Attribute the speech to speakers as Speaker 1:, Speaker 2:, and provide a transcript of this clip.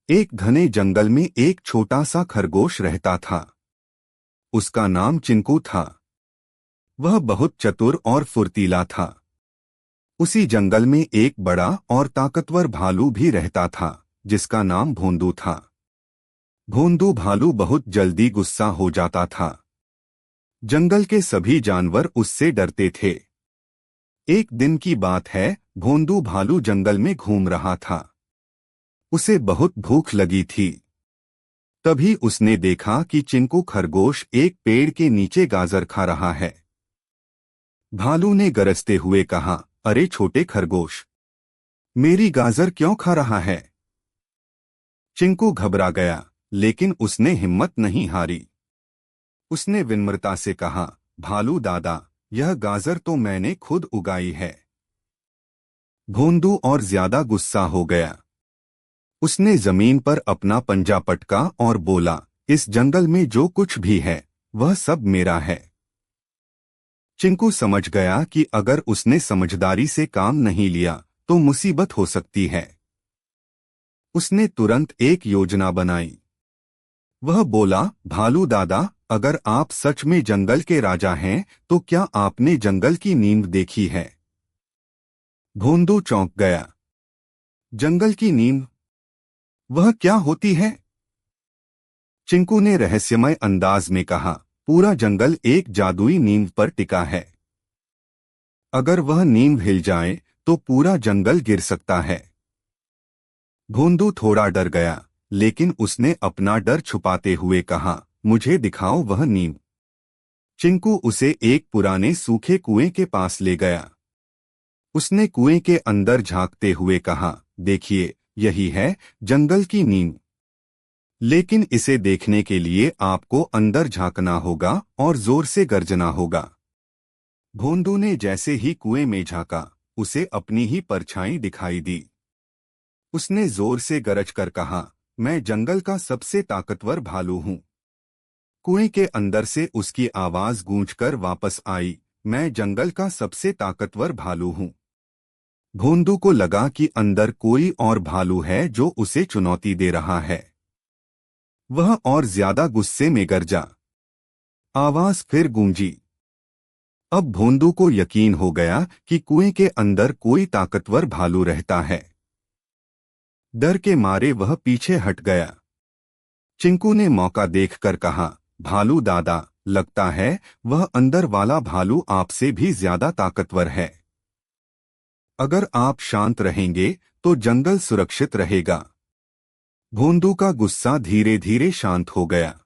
Speaker 1: एक घने जंगल में एक छोटा सा खरगोश रहता था। उसका नाम चिंकू था। वह बहुत चतुर और फुर्तीला था। उसी जंगल में एक बड़ा और ताकतवर भालू भी रहता था, जिसका नाम भोंदू था। भोंदू भालू बहुत जल्दी गुस्सा हो जाता था। जंगल के सभी जानवर उससे डरते थे। एक दिन की बात है, भोंदू भालू जंगल में घूम रहा था। उसे बहुत भूख लगी थी। तभी उसने देखा कि चिंकू खरगोश एक पेड़ के नीचे गाजर खा रहा है। भालू ने गरजते हुए कहा, अरे छोटे खरगोश, मेरी गाजर क्यों खा रहा है? चिंकू घबरा गया, लेकिन उसने हिम्मत नहीं हारी। उसने विनम्रता से कहा, भालू दादा, यह गाजर तो मैंने खुद उगाई है। भोंदू और ज्यादा गुस्सा हो गया। उसने जमीन पर अपना पंजा पटका और बोला, इस जंगल में जो कुछ भी है वह सब मेरा है। चिंकू समझ गया कि अगर उसने समझदारी से काम नहीं लिया तो मुसीबत हो सकती है। उसने तुरंत एक योजना बनाई। वह बोला, भालू दादा, अगर आप सच में जंगल के राजा हैं तो क्या आपने जंगल की नींव देखी है? भोंदू चौंक गया। जंगल की नींव? वह क्या होती है? चिंकू ने रहस्यमय अंदाज में कहा, पूरा जंगल एक जादुई नींव पर टिका है। अगर वह नींव हिल जाए तो पूरा जंगल गिर सकता है। भोंदू थोड़ा डर गया, लेकिन उसने अपना डर छुपाते हुए कहा, मुझे दिखाओ वह नींव। चिंकू उसे एक पुराने सूखे कुएं के पास ले गया। उसने कुएं के अंदर झांकते हुए कहा, देखिए, यही है जंगल की नींव। लेकिन इसे देखने के लिए आपको अंदर झांकना होगा और जोर से गर्जना होगा। भोंदू ने जैसे ही कुएं में झांका, उसे अपनी ही परछाई दिखाई दी। उसने जोर से गरज कर कहा, मैं जंगल का सबसे ताकतवर भालू हूं। कुएं के अंदर से उसकी आवाज गूंजकर वापस आई, मैं जंगल का सबसे ताकतवर भालू हूं। भोंदू को लगा कि अंदर कोई और भालू है जो उसे चुनौती दे रहा है। वह और ज्यादा गुस्से में गरजा। आवाज फिर गूंजी। अब भोंदू को यकीन हो गया कि कुएं के अंदर कोई ताकतवर भालू रहता है। डर के मारे वह पीछे हट गया। चिंकू ने मौका देखकर कहा, भालू दादा, लगता है वह अंदर वाला भालू आपसे भी ज्यादा ताकतवर है। अगर आप शांत रहेंगे तो जंगल सुरक्षित रहेगा। भोंदू का गुस्सा धीरे धीरे शांत हो गया।